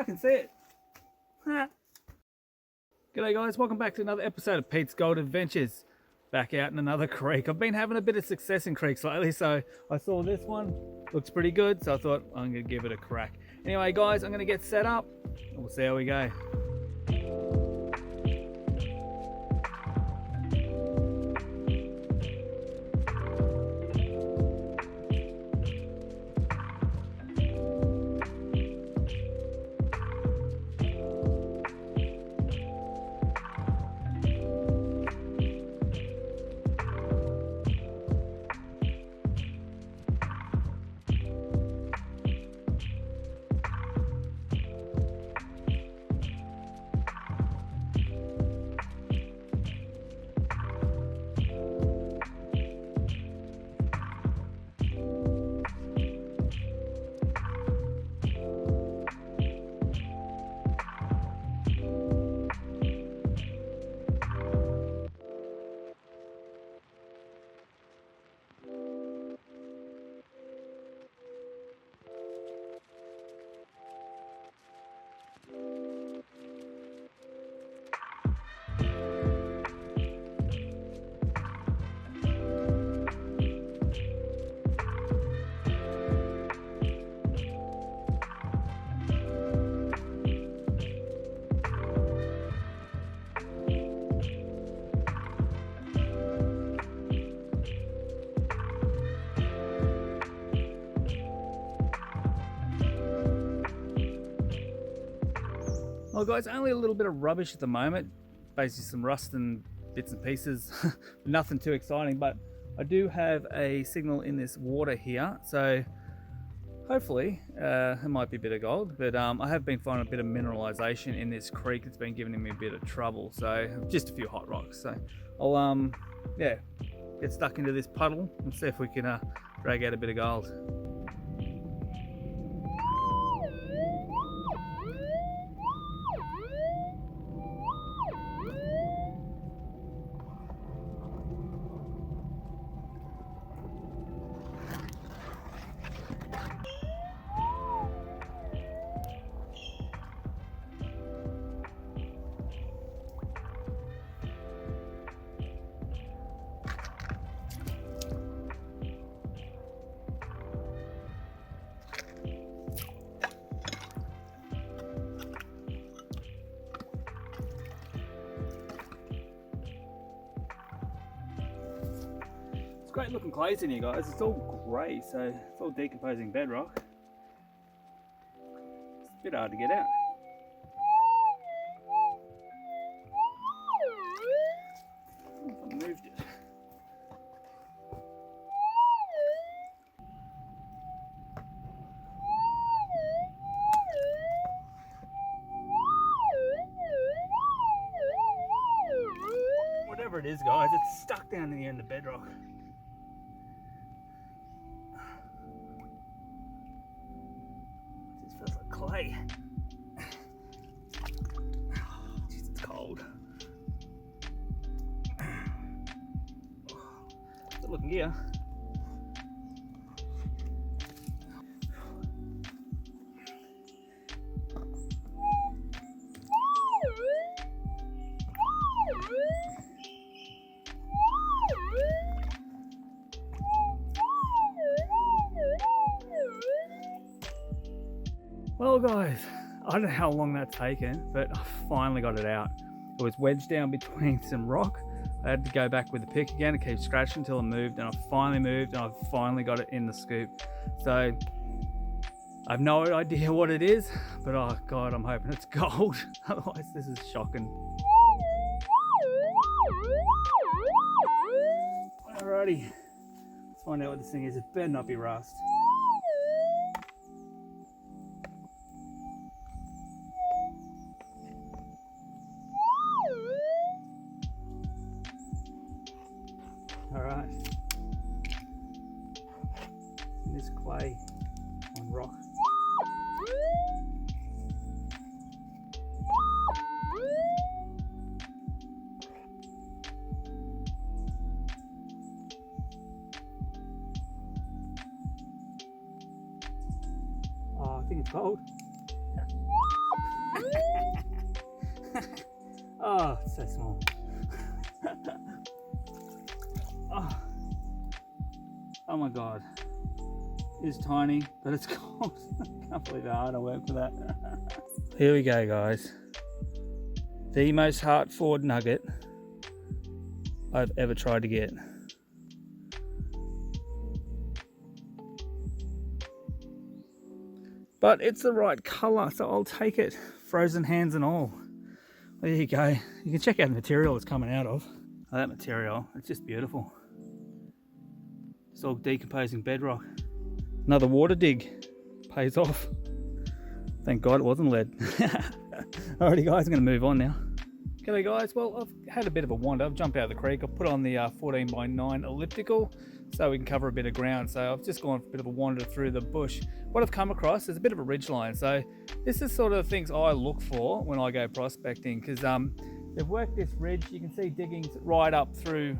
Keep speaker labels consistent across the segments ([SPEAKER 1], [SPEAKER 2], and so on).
[SPEAKER 1] I can see it. G'day guys, welcome back to another episode of Pete's Gold Adventures. Back out in another creek. I've been having a bit of success in creeks lately, so I saw this one. Looks pretty good, so I thought I'm going to give it a crack. Anyway guys, I'm going to get set up and we'll see how we go. Well guys, only a little bit of rubbish at the moment, basically some rust and bits and pieces, nothing too exciting, but I do have a signal in this water here, so hopefully it might be a bit of gold, but I have been finding a bit of mineralization in this creek. It's been giving me a bit of trouble, so just a few hot rocks. So I'll yeah, get stuck into this puddle and see if we can drag out a bit of gold. Great looking clays in here guys, it's all grey, so it's all decomposing bedrock. It's a bit hard to get out. I moved it. Whatever it is guys, it's stuck down in the end of the bedrock. Feels like clay. Jeez, it's cold. Good looking gear. Well guys, I don't know how long that's taken, but I finally got it out. It was wedged down between some rock. I had to go back with the pick again and keep scratching until it moved, and I finally moved and I finally got it in the scoop. So I have no idea what it is, but oh god, I'm hoping it's gold. Otherwise this is shocking. Alrighty, let's find out what this thing is. It better not be rust. Alright, this clay on rock. Oh, I think it's gold. Oh, it's so small. Oh my god. It's tiny, but it's gold. I can't believe how hard I worked for that. Here we go, guys. The most heart-forward nugget I've ever tried to get. But it's the right colour, so I'll take it. Frozen hands and all. There you go. You can check out the material it's coming out of. Oh, that material, it's just beautiful. It's all decomposing bedrock. Another water dig. Pays off. Thank God it wasn't lead. Alrighty guys, I'm going to move on now. Okay guys, well I've had a bit of a wander. I've jumped out of the creek. I've put on the 14x9 elliptical so we can cover a bit of ground. So I've just gone for a bit of a wander through the bush. What I've come across is a bit of a ridge line. So this is sort of the things I look for when I go prospecting, because they've worked this ridge. You can see diggings right up through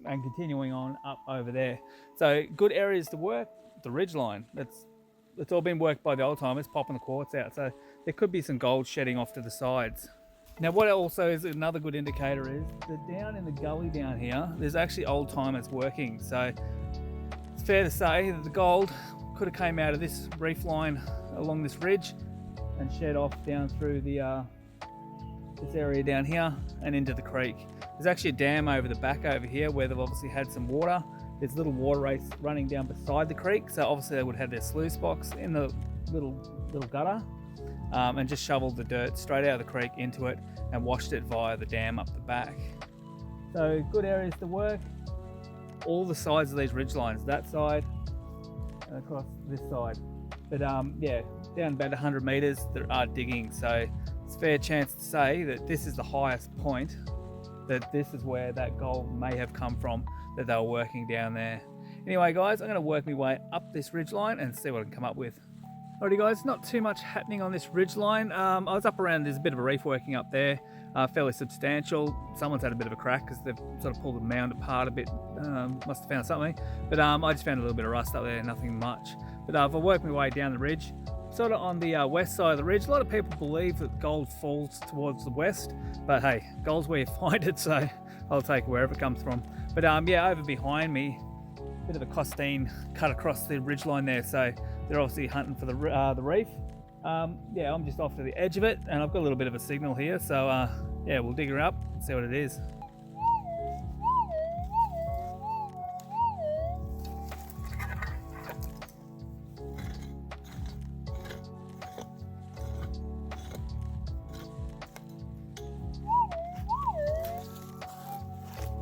[SPEAKER 1] and continuing on up over there. So good areas to work, the ridge line. It's all been worked by the old timers, popping the quartz out. So there could be some gold shedding off to the sides. Now what also is another good indicator is that down in the gully down here, there's actually old timers working. So it's fair to say that the gold could have came out of this reef line along this ridge and shed off down through the this area down here and into the creek. There's actually a dam over the back over here where they've obviously had some water. There's a little water race running down beside the creek, so obviously they would have their sluice box in the little gutter. And just shoveled the dirt straight out of the creek into it and washed it via the dam up the back. So good areas to work. All the sides of these ridge lines, that side and across this side. But yeah, down about 100 meters there are digging, so it's a fair chance to say that this is the highest point, that this is where that gold may have come from, that they were working down there. Anyway guys, I'm going to work my way up this ridge line and see what I can come up with. Alrighty guys, not too much happening on this ridge line. I was up around, there's a bit of a reef working up there, fairly substantial. Someone's had a bit of a crack because they've sort of pulled the mound apart a bit, must have found something. But I just found a little bit of rust up there, nothing much. But I've worked my way down the ridge, sort of on the west side of the ridge. A lot of people believe that gold falls towards the west, but hey, gold's where you find it, so I'll take it wherever it comes from. But yeah, over behind me, a bit of a costine cut across the ridge line there, so they're obviously hunting for the reef. Yeah, I'm just off to the edge of it, and I've got a little bit of a signal here, so yeah, we'll dig her up and see what it is.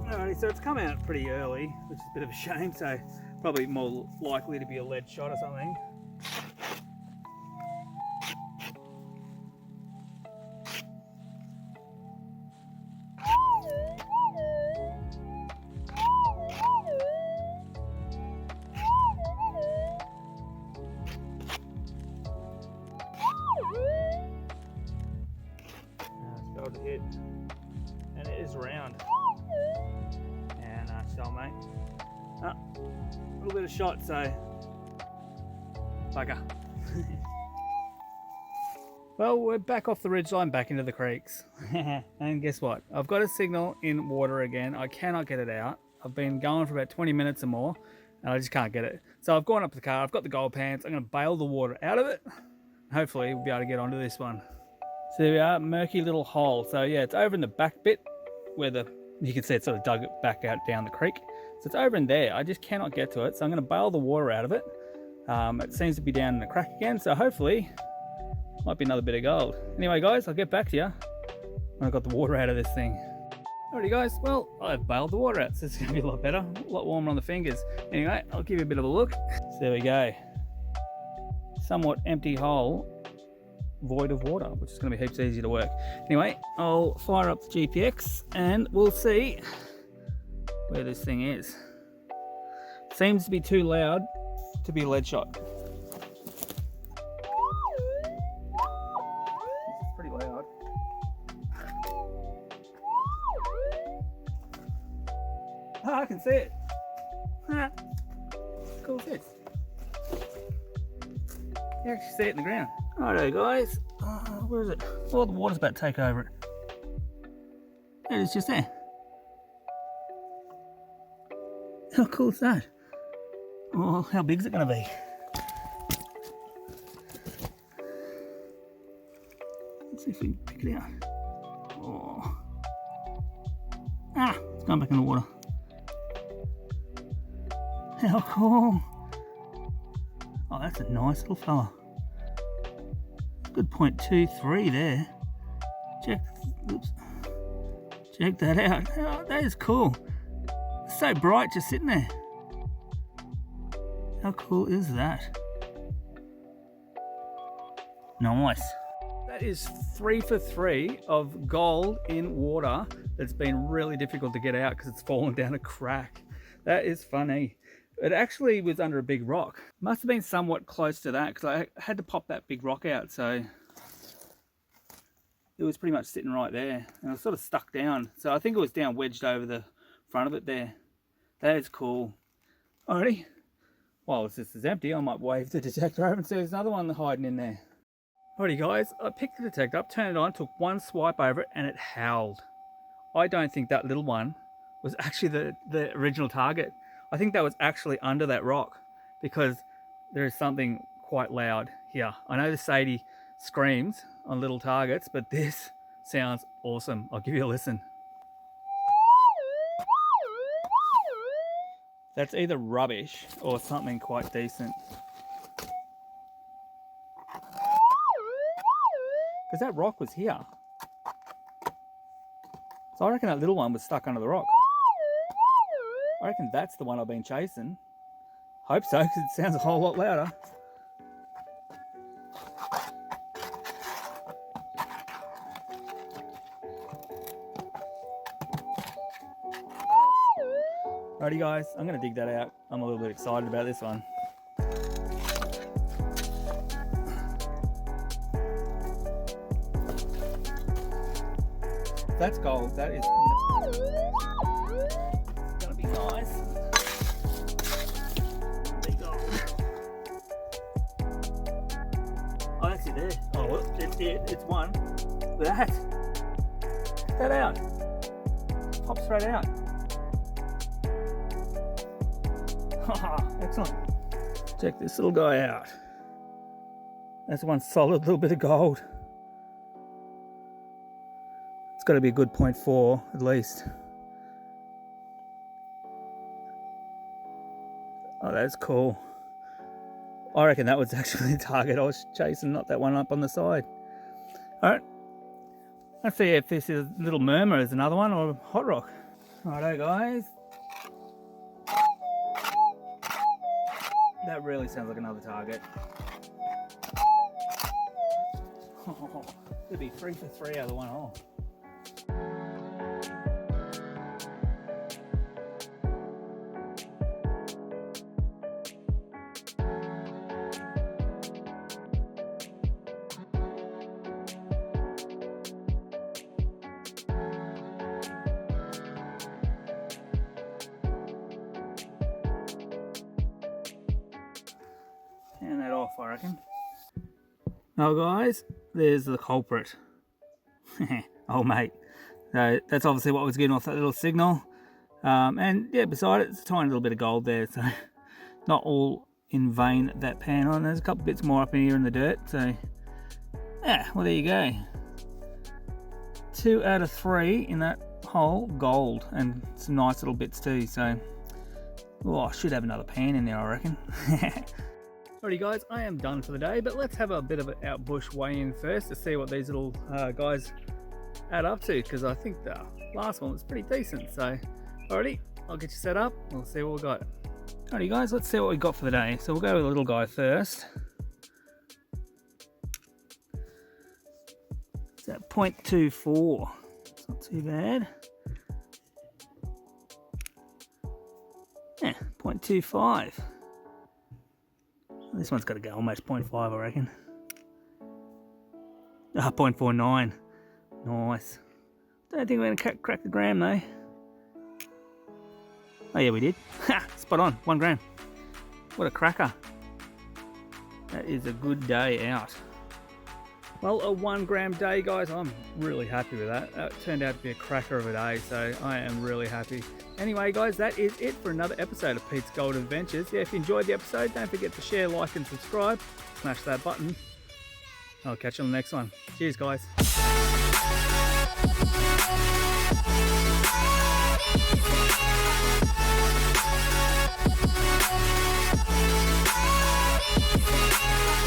[SPEAKER 1] Alrighty, so it's come out pretty early, which is a bit of a shame, so probably more likely to be a lead shot or something. It's to hit, and it is round. And shell, mate. A little bit of shot, so bugger. Well, we're back off the ridgeline, back into the creeks. And guess what? I've got a signal in water again. I cannot get it out. I've been going for about 20 minutes or more, and I just can't get it. So I've gone up to the car, I've got the gold pants, I'm going to bail the water out of it. Hopefully we'll be able to get onto this one. So there we are, murky little hole. So yeah, it's over in the back bit where you can see it sort of dug it back out down the creek. So it's over in there. I just cannot get to it. So I'm going to bail the water out of it. It seems to be down in the crack again. So hopefully, might be another bit of gold. Anyway, guys, I'll get back to you when I got the water out of this thing. Alrighty, guys. Well, I've bailed the water out, so it's going to be a lot better, a lot warmer on the fingers. Anyway, I'll give you a bit of a look. So there we go. Somewhat empty hole, void of water, which is going to be heaps easier to work. Anyway, I'll fire up the GPX and we'll see where this thing is. Seems to be too loud to be a lead shot. It's pretty loud. Ah, I can see it. Ah, cool as this. You actually see it in the ground. Righto guys, Where is it? Oh, the water's about to take over it. There it is, just there. How cool is that? Oh, how big is it going to be? Let's see if we can pick it out. Oh. Ah, it's going back in the water. How cool. Oh, that's a nice little fella. Good 0.23 there. Check that out. Oh, that is cool. It's so bright just sitting there. How cool is that? Nice. That is 3 for 3 of gold in water that's been really difficult to get out because it's fallen down a crack. That is funny. It actually was under a big rock. Must have been somewhat close to that because I had to pop that big rock out, so it was pretty much sitting right there. And I was sort of stuck down. So I think it was down wedged over the front of it there. That is cool. Alrighty. While this is empty, I might wave the detector over and see there's another one hiding in there. Alrighty guys, I picked the detector up, turned it on, took one swipe over it, and it howled. I don't think that little one was actually the original target. I think that was actually under that rock because there is something quite loud here. I know the Sadie screams on little targets, but this sounds awesome. I'll give you a listen. That's either rubbish or something quite decent. Because that rock was here. So I reckon that little one was stuck under the rock. I reckon that's the one I've been chasing. Hope so, because it sounds a whole lot louder. Alrighty guys, I'm going to dig that out. I'm a little bit excited about this one. That's gold. That is gonna be nice. Big gold. Oh, that's it there. Oh, well, it's one. Look at that. Check that out. Pop straight out. Excellent. Check this little guy out. That's one solid little bit of gold. It's got to be a good 0.4 at least. Oh, that's cool. I reckon that was actually the target I was chasing, not that one up on the side. Alright, let's see if this is Little Murmur is another one or Hot Rock. Righto guys. That really sounds like another target. Oh, it'd be 3 for 3 out of the 1 hole. Turn that off, I reckon. Now guys, there's the culprit. Oh mate, so that's obviously what was getting off that little signal. And yeah, beside it, it's a tiny little bit of gold there, so not all in vain that pan on. There's a couple bits more up in here in the dirt, so yeah, well there you go. 2 out of 3 in that hole, gold, and some nice little bits too, so oh, I should have another pan in there, I reckon. Alrighty guys, I am done for the day, but let's have a bit of an Outbush weigh-in first to see what these little guys add up to, because I think the last one was pretty decent. So alrighty, I'll get you set up, we'll see what we got. Alrighty guys, let's see what we got for the day. So we'll go with the little guy first. It's at 0.24, it's not too bad. Yeah, 0.25. This one's got to go almost 0.5, I reckon. 0.49. Nice. Don't think we're going to crack the gram though. Oh yeah, we did. Ha! Spot on, 1 gram. What a cracker. That is a good day out. Well, a 1 gram day, guys, I'm really happy with that. That turned out to be a cracker of a day, so I am really happy. Anyway, guys, that is it for another episode of Pete's Gold Adventures. Yeah, if you enjoyed the episode, don't forget to share, like, and subscribe. Smash that button. I'll catch you on the next one. Cheers, guys.